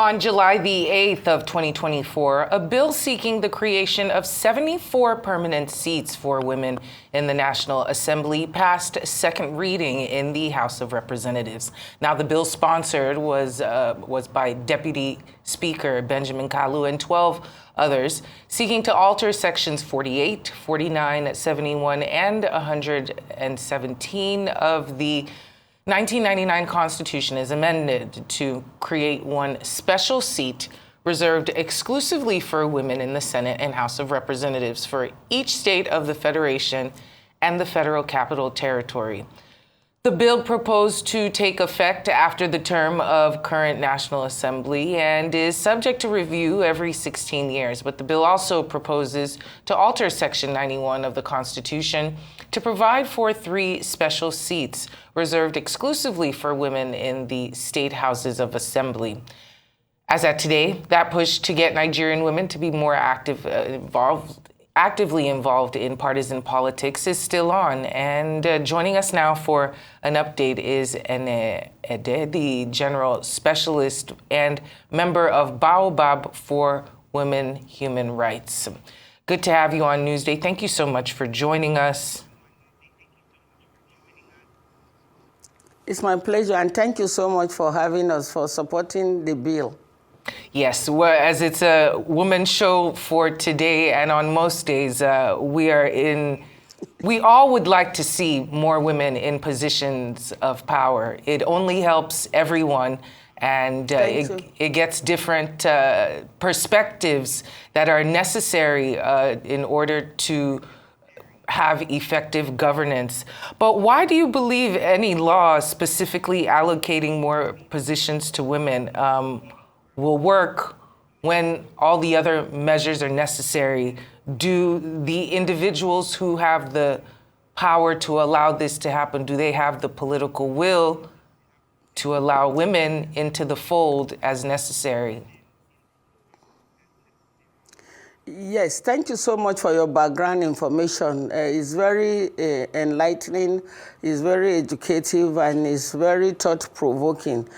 On July the 8th of 2024, a bill seeking the creation of 74 permanent seats for women in the National Assembly passed second reading in the House of Representatives. Now, the bill sponsored was by Deputy Speaker Benjamin Kalu and 12 others, seeking to alter sections 48, 49, 71, and 117 of the 1999 Constitution is amended to create one special seat reserved exclusively for women in the Senate and House of Representatives for each state of the Federation and the Federal Capital Territory. The bill proposed to take effect after the term of current National Assembly and is subject to review every 16 years. But the bill also proposes to alter Section 91 of the Constitution to provide for 3 special seats reserved exclusively for women in the state houses of assembly. As at today, that push to get Nigerian women to be more actively involved in partisan politics is still on. And joining us now for an update is Ene Ede, the General Specialist and member of Baobab for Women Human Rights. Good to have you on Newsday. Thank you so much for joining us. It's my pleasure, and thank you so much for having us, for supporting the bill. Yes, well, as it's a women's show for today, and on most days, we all would like to see more women in positions of power. It only helps everyone, and it gets different perspectives that are necessary in order to have effective governance. But why do you believe any law specifically allocating more positions to women will work when all the other measures are necessary? Do the individuals who have the power to allow this to happen, do they have the political will to allow women into the fold as necessary? Yes, thank you so much for your background information. It's very enlightening, it's very educative, and it's very thought-provoking.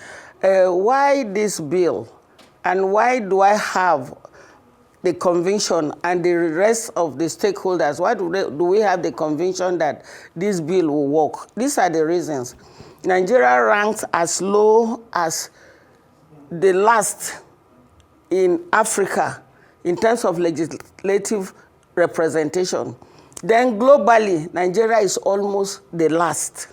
Why this bill? And why do I have the conviction and the rest of the stakeholders? Why do we have the conviction that this bill will work? These are the reasons. Nigeria ranks as low as the last in Africa in terms of legislative representation. Then globally, Nigeria is almost the last.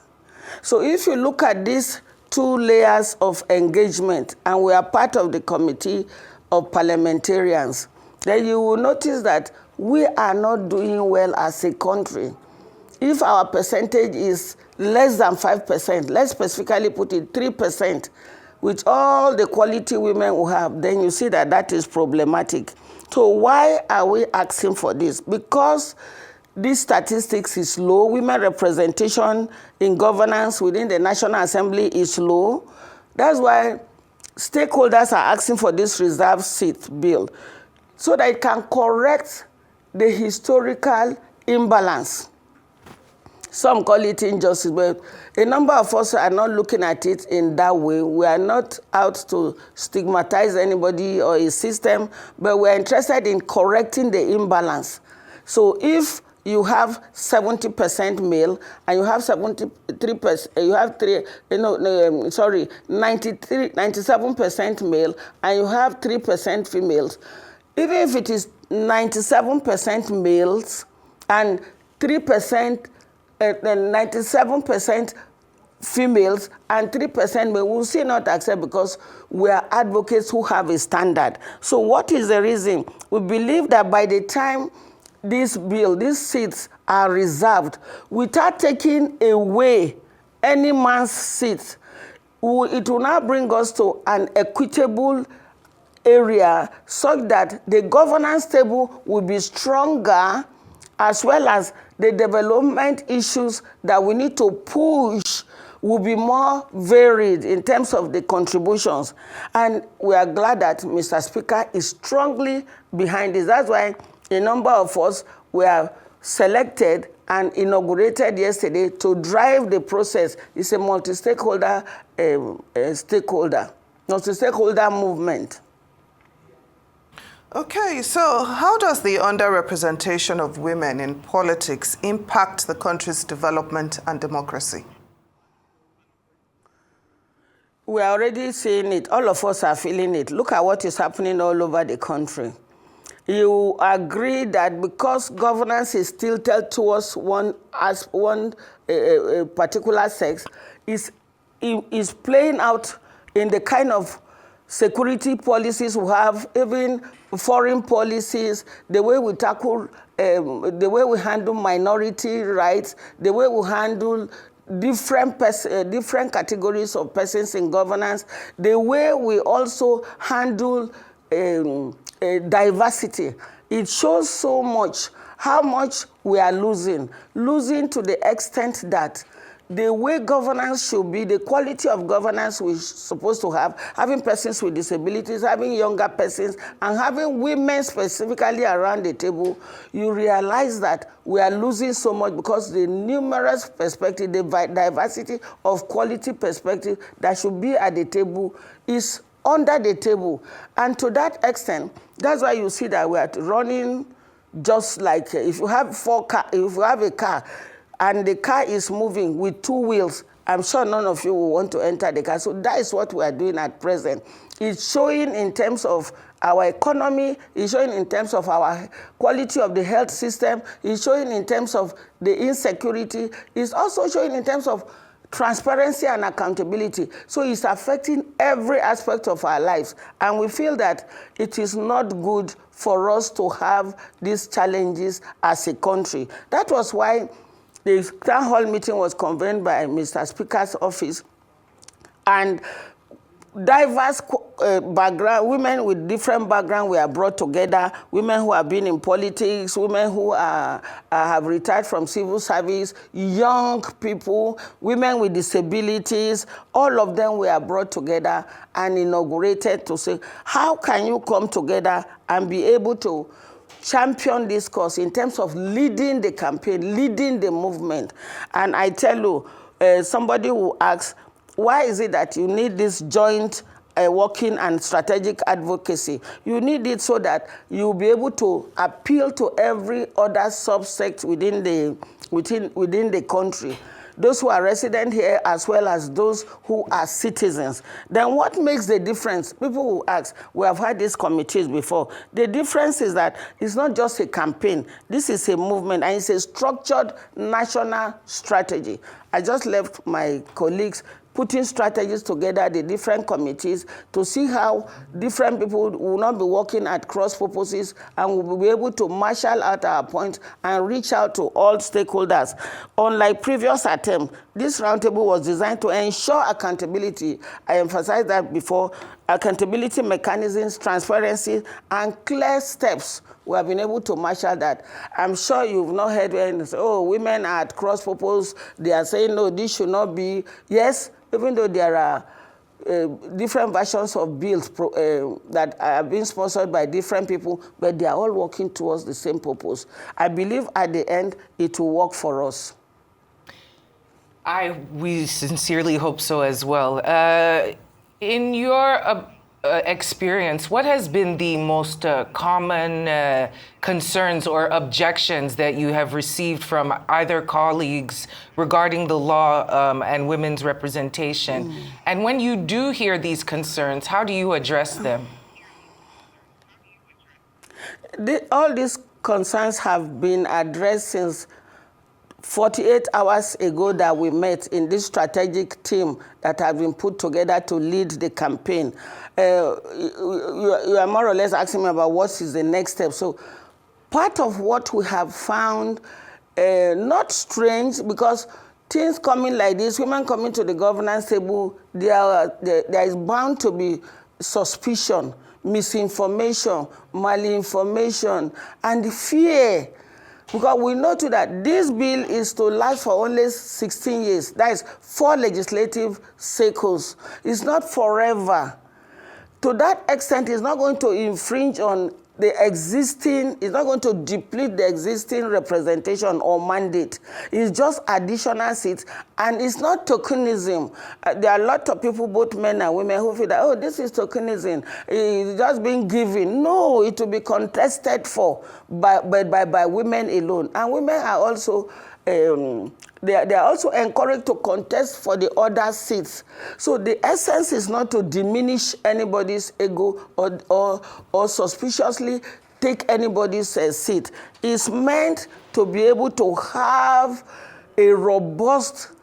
So if you look at these 2 layers of engagement, and we are part of the committee of parliamentarians, then you will notice that we are not doing well as a country. If our percentage is less than 5%, let's specifically put it 3%, with all the quality women we have, then you see that that is problematic. So why are we asking for this? Because this statistics is low. Women representation in governance within the National Assembly is low. That's why stakeholders are asking for this reserved seat bill, so that it can correct the historical imbalance. Some call it injustice, but a number of us are not looking at it in that way. We are not out to stigmatize anybody or a system, but we're interested in correcting the imbalance. So if you have 70% male and you have 73%, you have 97% male and you have 3% females. Even if it is 97% males and 97% females and 3% male, will still not accept, because we are advocates who have a standard. So what is the reason? We believe that by the time this bill, these seats are reserved, without taking away any man's seat, it will now bring us to an equitable area, such that the governance table will be stronger, as well as the development issues that we need to push will be more varied in terms of the contributions. And we are glad that Mr. Speaker is strongly behind this. That's why a number of us were selected and inaugurated yesterday to drive the process. It's a multi-stakeholder stakeholder. multi-stakeholder movement. Okay, so how does the underrepresentation of women in politics impact the country's development and democracy? We are already seeing it. All of us are feeling it. Look at what is happening all over the country. You agree that because governance is tilted towards one particular sex, is playing out in the kind of security policies we have, even foreign policies, the way we tackle, the way we handle minority rights, the way we handle different categories of persons in governance, the way we also handle diversity. It shows so much how much we are losing to the extent that the way governance should be, the quality of governance we're supposed to have, having persons with disabilities, having younger persons, and having women specifically around the table, you realize that we are losing so much because the numerous perspective, the diversity of quality perspective that should be at the table is under the table. And to that extent, that's why you see that we are running just like if you have if you have a car, and the car is moving with two wheels, I'm sure none of you will want to enter the car. So that is what we are doing at present. It's showing in terms of our economy, it's showing in terms of our quality of the health system, it's showing in terms of the insecurity, it's also showing in terms of transparency and accountability. So it's affecting every aspect of our lives. And we feel that it is not good for us to have these challenges as a country. That was why the town hall meeting was convened by Mr. Speaker's office, and diverse background, women with different background were brought together, women who have been in politics, women who have retired from civil service, young people, women with disabilities, all of them were brought together and inaugurated to say, how can you come together and be able to champion this cause in terms of leading the campaign, leading the movement. And I tell you, somebody who asks, why is it that you need this joint working and strategic advocacy? You need it so that you'll be able to appeal to every other subsect within the country, those who are resident here as well as those who are citizens. Then what makes the difference? People will ask, we have had these committees before. The difference is that it's not just a campaign. This is a movement, and it's a structured national strategy. I just left my colleagues putting strategies together, the different committees, to see how different people will not be working at cross purposes and will be able to marshal out our points and reach out to all stakeholders. Unlike previous attempts, this roundtable was designed to ensure accountability. I emphasized that before. Accountability mechanisms, transparency, and clear steps. We have been able to marshal that. I'm sure you've not heard when they say, oh, women are at cross purpose. They are saying, no, this should not be. Yes, even though there are different versions of bills that are being sponsored by different people, but they are all working towards the same purpose. I believe at the end, it will work for us. We sincerely hope so as well. In your experience, what has been the most common concerns or objections that you have received from either colleagues regarding the law and women's representation? And when you do hear these concerns, how do you address them? All these concerns have been addressed since 48 hours ago that we met in this strategic team that have been put together to lead the campaign. You are more or less asking me about what is the next step. So part of what we have found, not strange, because things coming like this, women coming to the governance table, there is bound to be suspicion, misinformation, malinformation, and fear. Because we know too that this bill is to last for only 16 years. That is 4 legislative cycles. It's not forever. To that extent, it's not going to infringe on the existing, it's not going to deplete the existing representation or mandate. It's just additional seats, and it's not tokenism. There are a lot of people, both men and women, who feel that, oh, this is tokenism. It's just being given. No, it will be contested for by women alone. And women are also they are also encouraged to contest for the other seats. So the essence is not to diminish anybody's ego or suspiciously take anybody's seat. It's meant to be able to have a robust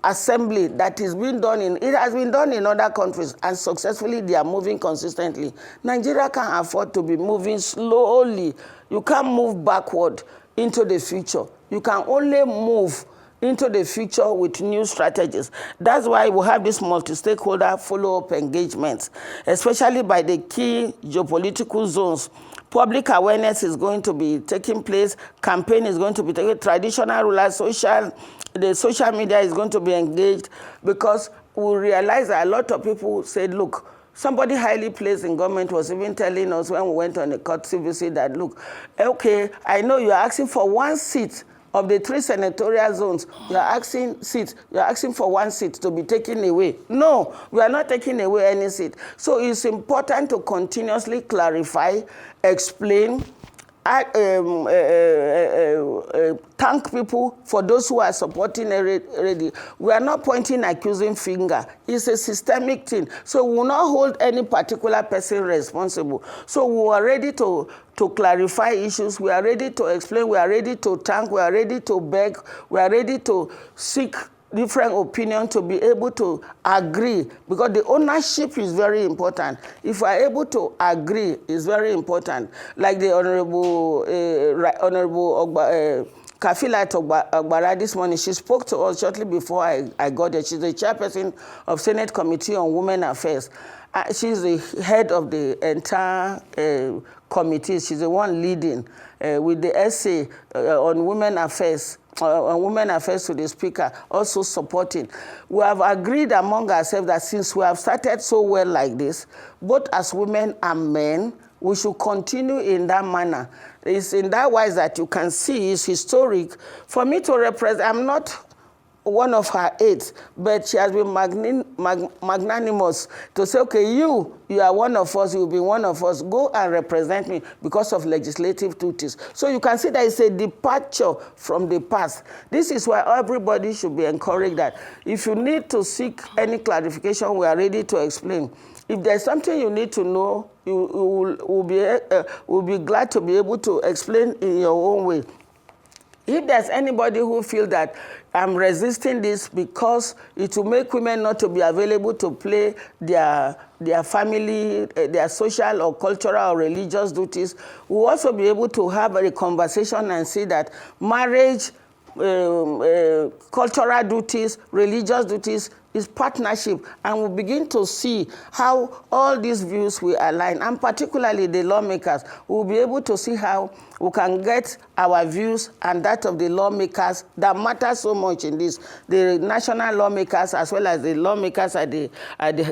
assembly that is being done it has been done in other countries, and successfully they are moving consistently. Nigeria can't afford to be moving slowly. You can't move backward into the future. You can only move into the future with new strategies. That's why we have this multi-stakeholder follow-up engagements, especially by the key geopolitical zones. Public awareness is going to be taking place. Campaign is going to be taking. Traditional rulers, the social media is going to be engaged, because we realize that a lot of people said, look, somebody highly placed in government was even telling us when we went on a courtesy visit that, look, okay, I know you're asking for one seat of the 3 senatorial zones. You're asking for one seat to be taken away. No, we are not taking away any seat. So it's important to continuously clarify, explain, thank people for those who are supporting already. We are not pointing accusing finger. It's a systemic thing. So we will not hold any particular person responsible. So we are ready to clarify issues. We are ready to explain. We are ready to thank. We are ready to beg. We are ready to seek different opinion to be able to agree, because the ownership is very important. If we are able to agree, it's very important. Like the Honorable Kafilat Ogbara this morning, she spoke to us shortly before I got there. She's the chairperson of Senate Committee on Women Affairs. She's the head of the entire committee. She's the one leading with the essay on women affairs. On women affairs to the speaker, also supporting. We have agreed among ourselves that since we have started so well like this, both as women and men, we should continue in that manner. It's in that wise that you can see it's historic. For me to represent, I'm not one of her aides, but she has been magnanimous to say, okay, you are one of us, you'll be one of us, go and represent me because of legislative duties. So you can see that it's a departure from the past. This is why everybody should be encouraged that if you need to seek any clarification, we are ready to explain. If there's something you need to know, we'll be glad to be able to explain in your own way. If there's anybody who feels that I'm resisting this because it will make women not to be available to play their family, their social or cultural or religious duties, we'll also be able to have a conversation and see that marriage, cultural duties, religious duties is partnership, and we begin to see how all these views will align, and particularly the lawmakers will be able to see how we can get our views and that of the lawmakers that matter so much in this, the national lawmakers as well as the lawmakers at the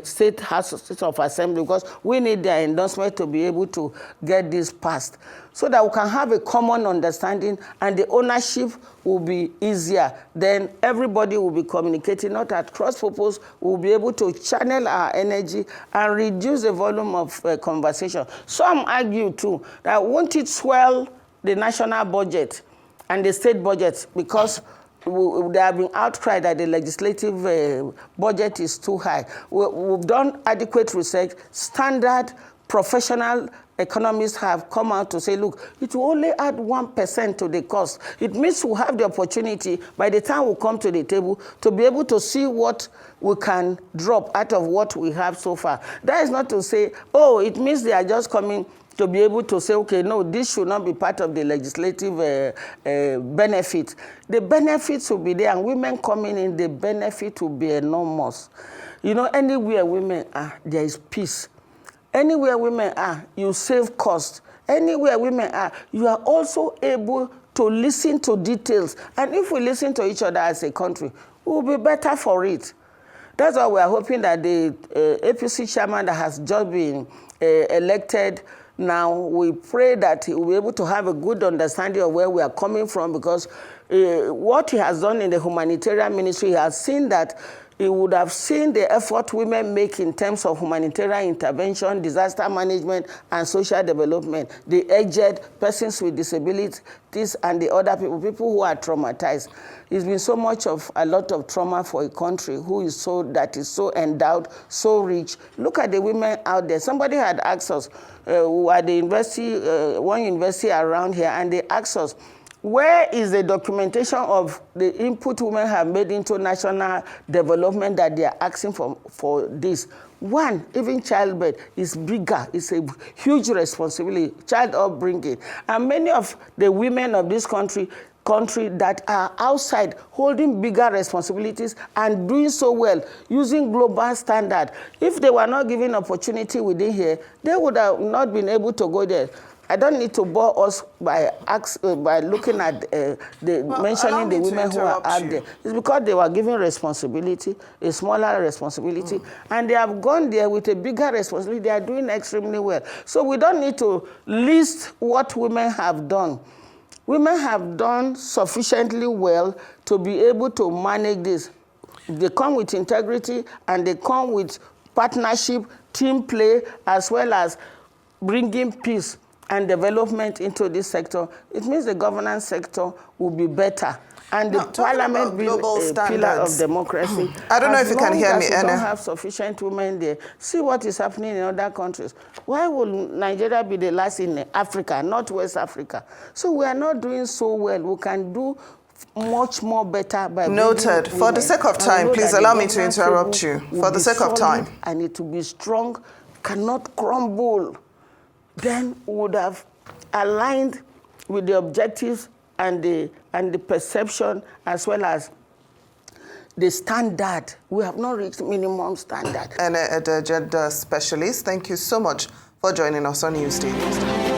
state houses of assembly, because we need their endorsement to be able to get this passed, so that we can have a common understanding and the ownership will be easier. Then everybody will be communicating, not at cross purpose. We'll be able to channel our energy and reduce the volume of conversation. Some argue too that won't it swell the national budget and the state budget, because there have been outcry that the legislative budget is too high. We've done adequate research. Standard professional economists have come out to say, look, it will only add 1% to the cost. It means we'll have the opportunity, by the time we come to the table, to be able to see what we can drop out of what we have so far. That is not to say, oh, it means they are just coming to be able to say, okay, no, this should not be part of the legislative benefit. The benefits will be there, and women coming in, the benefit will be enormous. You know, anywhere women are, there is peace. Anywhere women are, you save cost. Anywhere women are, you are also able to listen to details. And if we listen to each other as a country, we will be better for it. That's why we are hoping that the APC chairman that has just been elected Now, we pray that he will be able to have a good understanding of where we are coming from, because what he has done in the humanitarian ministry, he has seen that he would have seen the effort women make in terms of humanitarian intervention, disaster management, and social development. The aged, persons with disabilities, and the other people who are traumatized. It's been so much of a lot of trauma for a country that is so endowed, so rich. Look at the women out there. Somebody had asked us, at the university, one university around here, and they asked us, where is the documentation of the input women have made into national development that they are asking for this? One, even childbirth is bigger. It's a huge responsibility, child upbringing. And many of the women of this country that are outside holding bigger responsibilities and doing so well, using global standard. If they were not given opportunity within here, they would have not been able to go there. I don't need to bore us by looking at mentioning the women who are out there. It's because they were given responsibility, a smaller responsibility, and they have gone there with a bigger responsibility. They are doing extremely well. So we don't need to list what women have done. Women have done sufficiently well to be able to manage this. They come with integrity, and they come with partnership, team play, as well as bringing peace and development into this sector. It means the governance sector will be better. And the parliament being a pillar of democracy. I don't know if you can hear me, Anna. Don't have sufficient women there. See what is happening in other countries. Why will Nigeria be the last in Africa, not West Africa? So we are not doing so well. We can do much more better by noted. For the sake of time, please allow me to interrupt you. For the sake of time. And it will be strong, cannot crumble. Then would have aligned with the objectives and the perception, as well as the standard. We have not reached minimum standard. And the gender specialist, thank you so much for joining us on Newsday.